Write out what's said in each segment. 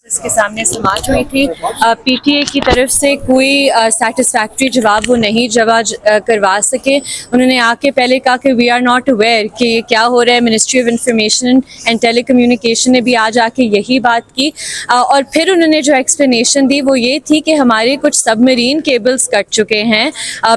اس کے سامنے سماعت ہوئی تھی. پی ٹی اے کی طرف سے کوئی سیٹسفیکٹری جواب وہ نہیں کروا سکے. انہوں نے آ کے پہلے کہا کہ وی آر ناٹ اویئر کہ یہ کیا ہو رہا ہے. Ministry of information and telecommunication نے بھی آج آ کے یہی بات کی, اور پھر انہوں نے جو ایکسپلینیشن دی وہ یہ تھی کہ ہمارے کچھ سب مرین کیبلز کٹ چکے ہیں.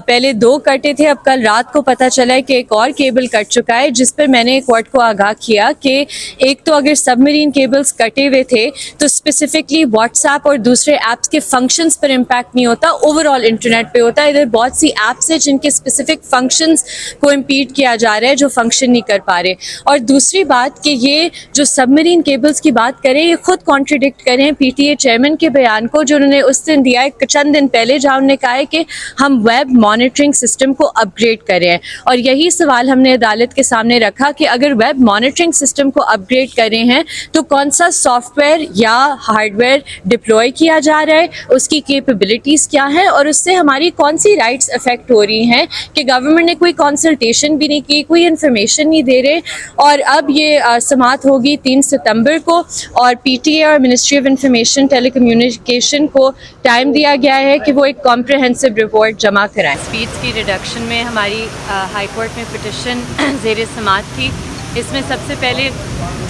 پہلے 2 کٹے تھے, اب کل رات کو پتہ چلا ہے کہ ایک اور کیبل کٹ چکا ہے, جس پر میں نے کورٹ کو آگاہ کیا کہ ایک تو اگر سب مرین کیبلز کٹے ہوئے تھے تو اسپیسیفکلی واٹس ایپ اور دوسرے ایپس کے فنکشنز پر امپیکٹ نہیں ہوتا, اوور آل انٹرنیٹ پہ ہوتا ہے. ادھر بہت سی ایپس ہیں جن کے اسپیسیفک فنکشنز کو امپیڈ کیا جا رہا ہے, جو فنکشن نہیں کر پا رہے. اور دوسری بات کہ یہ جو سب مرین کیبلز کی بات کریں یہ خود کانٹریڈکٹ کریں پی ٹی اے چیئرمین کے بیان کو, جو انہوں نے اس دن دیا ہے چند دن پہلے, جہاں انہوں نے کہا ہے کہ ہم ویب مانیٹرنگ سسٹم کو اپ گریڈ کریں. اور یہی سوال ہم نے عدالت کے سامنے رکھا کہ اگر ویب مانیٹرنگ سسٹم کو اپ گریڈ کر رہے ہیں تو کون سا سافٹ ویئر یا ہارڈ ویئر ڈپلوائے کیا جا رہا ہے, اس کی کیپیبلٹیز کیا ہیں, اور اس سے ہماری کون سی رائٹس افیکٹ ہو رہی ہیں کہ گورنمنٹ نے کوئی کنسلٹیشن بھی نہیں کی, کوئی انفارمیشن نہیں دے رہے. اور اب یہ سماعت ہوگی 3 ستمبر کو, اور پی ٹی اے اور ministry of information telecommunication کو ٹائم دیا گیا ہے کہ وہ ایک کمپریہنسو رپورٹ جمع کرائیں. اسپیڈس کی ریڈکشن میں ہماری ہائی کورٹ میں پٹیشن زیر سماعت تھی. اس میں سب سے پہلے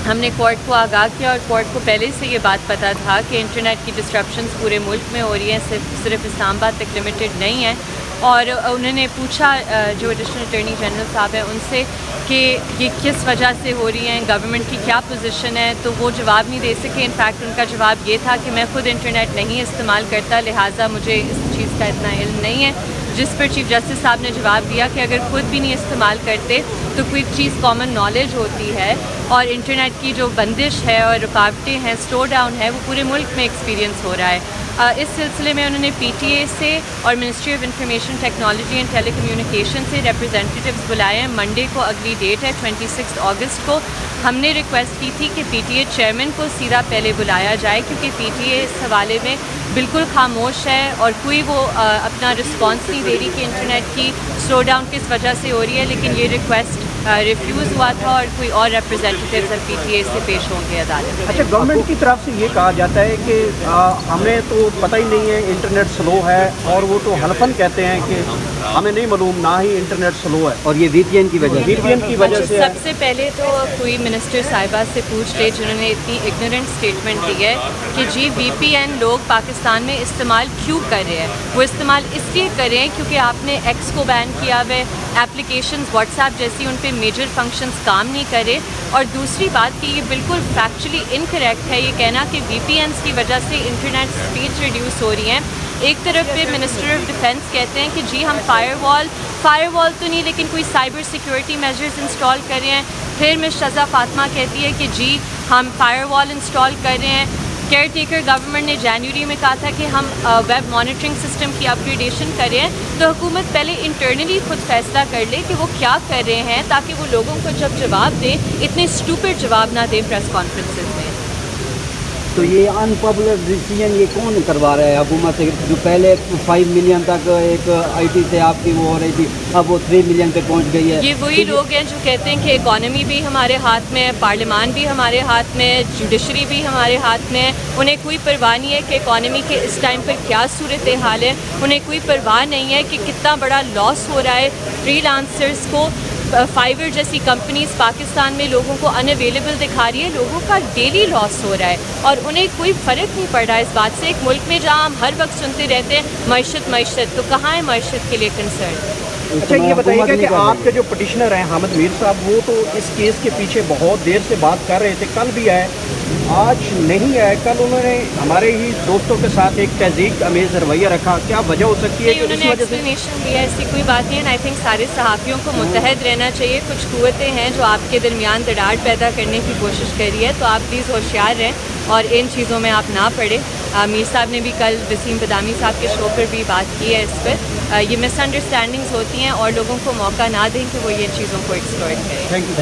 ہم نے کورٹ کو آگاہ کیا, اور کورٹ کو پہلے سے یہ بات پتہ تھا کہ انٹرنیٹ کی ڈسٹرپشنز پورے ملک میں ہو رہی ہیں, صرف اسلام آباد تک لمیٹڈ نہیں ہیں. اور انہوں نے پوچھا جو ایڈیشنل اٹارنی جنرل صاحب ہیں ان سے کہ یہ کس وجہ سے ہو رہی ہیں, گورنمنٹ کی کیا پوزیشن ہے, تو وہ جواب نہیں دے سکے. انفیکٹ ان کا جواب یہ تھا کہ میں خود انٹرنیٹ نہیں استعمال کرتا, لہٰذا مجھے اس چیز کا اتنا علم نہیں ہے. جس پر چیف جسٹس صاحب نے جواب دیا کہ اگر خود بھی نہیں استعمال کرتے تو کوئی چیز کامن نالج ہوتی ہے, اور انٹرنیٹ کی جو بندش ہے اور رکاوٹیں ہیں, سلو ڈاؤن ہے, وہ پورے ملک میں ایکسپیرینس ہو رہا ہے. اس سلسلے میں انہوں نے پی ٹی اے سے اور ministry of information technology and telecommunication سے ریپرزینٹیوز بلائے ہیں. منڈے کو اگلی ڈیٹ ہے 26 اگست کو. ہم نے ریکویسٹ کی تھی کہ پی ٹی اے چیئرمین کو سیدھا پہلے بلایا جائے, کیونکہ پی ٹی اے اس حوالے میں بالکل خاموش ہے اور کوئی وہ اپنا رسپانس نہیں دے رہی کہ انٹرنیٹ کی سلو ڈاؤن کس وجہ سے ہو رہی ہے. لیکن یہ ریکویسٹ ریفیوز ہوا تھا, اور کوئی اور ریپرزینٹیوز پی ٹی اے سے پیش ہوں گے عدالت. اچھا, گورنمنٹ کی طرف سے یہ کہا جاتا ہے کہ ہمیں تو پتہ ہی نہیں ہے انٹرنیٹ سلو ہے, اور وہ تو حلفاً کہتے ہیں کہ ہمیں نہیں معلوم, نہ ہی انٹرنیٹ سلو ہے, اور یہ وی پی این کی وجہ سے. سب سے پہلے تو کوئی منسٹر صاحبہ سے پوچھ لے جنہوں نے اتنی اگنورنٹ اسٹیٹمنٹ دی ہے کہ جی وی پی این لوگ پاکستان میں استعمال کیوں کر رہے ہیں. وہ استعمال اس لیے کر رہے ہیں کیونکہ آپ نے ایکس کو بین کیا ہوا ہے, ایپلیکیشنز واٹس ایپ جیسی ان پہ میجر فنکشنز کام نہیں کرے. اور دوسری بات کہ یہ بالکل فیکچولی انکریکٹ ہے یہ کہنا کہ وی پی اینس کی وجہ سے انٹرنیٹ اسپیڈ ریڈیوس ہو رہی ہیں. ایک طرف پہ منسٹر آف ڈیفینس کہتے ہیں کہ جی ہم فائر وال تو نہیں لیکن کوئی سائبر سیکیورٹی میجرز انسٹال کر رہے ہیں. پھر مس شزا فاطمہ کہتی ہے کہ جی ہم فائر وال انسٹال کر رہے ہیں. کیئر ٹیکر گورنمنٹ نے جنوری میں کہا تھا کہ ہم ویب مانیٹرنگ سسٹم کی اپ گریڈیشن کریں, تو حکومت پہلے انٹرنلی خود فیصلہ کر لے کہ وہ کیا کر رہے ہیں, تاکہ وہ لوگوں کو جب جواب دیں اتنے اسٹوپڈ جواب نہ دیں پریس کانفرنسز میں. تو یہ ان پاپولر ڈیسیجن یہ کون کروا رہا ہے حکومت سے؟ جو پہلے 5 ملین تک ایک آئی ٹی سے آپ کی وہ ہو رہی تھی, اب وہ 3 ملین پہ پہنچ گئی ہے. یہ وہی لوگ ہیں جو کہتے ہیں کہ اکانومی بھی ہمارے ہاتھ میں ہے, پارلیمان بھی ہمارے ہاتھ میں ہے, جوڈیشری بھی ہمارے ہاتھ میں ہے. انہیں کوئی پرواہ نہیں ہے کہ اکانومی کے اس ٹائم پر کیا صورت حال ہے. انہیں کوئی پرواہ نہیں ہے کہ کتنا بڑا لاس ہو رہا ہے فری لانسرز کو. فائیور جیسی کمپنیز پاکستان میں لوگوں کو ان اویلیبل دکھا رہی ہے, لوگوں کا ڈیلی لاس ہو رہا ہے, اور انہیں کوئی فرق نہیں پڑ رہا ہے اس بات سے. ایک ملک میں جہاں ہم ہر وقت سنتے رہتے ہیں معیشت, تو کہاں ہے معیشت کے لیے کنسرن. اچھا, یہ بتائیے گا کہ آپ کے جو پٹیشنر ہیں حامد میر صاحب, وہ تو اس کیس کے پیچھے بہت دیر سے بات کر رہے تھے, کل بھی آئے, آج نہیں آئے. کل انہوں نے ہمارے ہی دوستوں کے ساتھ ایک تہذیب امیز رویہ رکھا, کیا وجہ ہو سکتی ہے؟ انہوں نے ایکسپلینیشن دیا, ایسی کوئی بات نہیں ہے. آئی تھنک سارے صحافیوں کو متحد رہنا چاہیے. کچھ قوتیں ہیں جو آپ کے درمیان دراڑ پیدا کرنے کی کوشش کر رہی ہے, تو آپ پلیز ہوشیار رہیں اور ان چیزوں میں آپ نہ پڑیں. میر صاحب نے بھی کل وسیم بدامی صاحب کے شو پر بھی بات کی ہے اس پر. یہ مس انڈرسٹینڈنگز ہوتی ہیں, اور لوگوں کو موقع نہ دیں کہ وہ یہ چیزوں کو ایکسپلوئٹ کریں. Thank you.